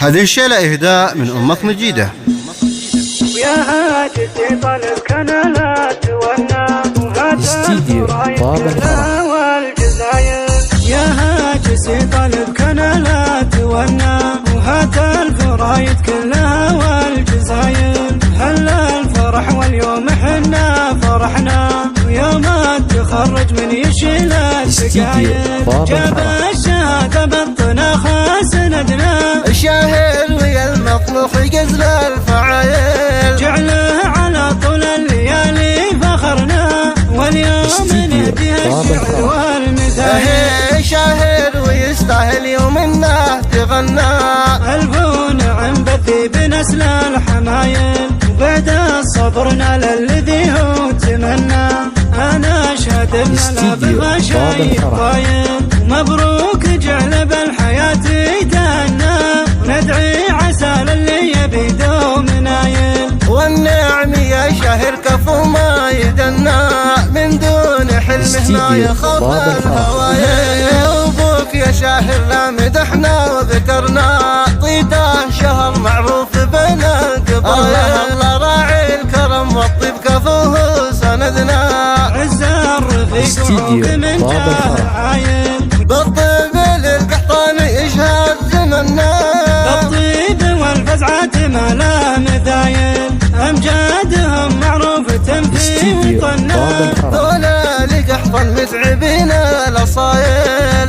هذه الشيلة إهداء من أمك مجيدة. يا هاجتي طالب كنالات استديو باب الفرح والجزاير. يا هاجتي طالب كنالات وهات الفرايد كلها والجزاير. هلا الفرح واليوم حنا فرحنا، ويوم التخرج من يشيل السقاير. جاب الشهادة بالطناخة سندنا، الشاهر ويا المطلوخ يقزل الفعايل. جعله على طول الليالي فخرنا، واليوم نهديها الشعر والمثايل. شاهر ويستاهل يوم انه تغنى، الف نعم بثي بنسل الحمايل. وبعد صبرنا للذي هو تمنى، انا اشهد ان لا بغشاي طايل. مبروك جعل بالحياة يتهنى، وندعي عسى للي يبي دوم نايل. والنعم يا شاهر كفو ما يدنى، من دون حلم ما يخاف الهوايل. وابوك يا شاهر لا مدحنا وذكرنا، طيته شهر معروف بين القبايل. الله راعي الكرم والطيب كفوه سندنا، عز الرفيق وعوق من جاه عايل. بالطيب للقحطان يشهد زمننا، بالطيب والفزعات ما له مثايل. امجادهم معروفة في وطننا، ذولا لقحطان متعبين الاصايل.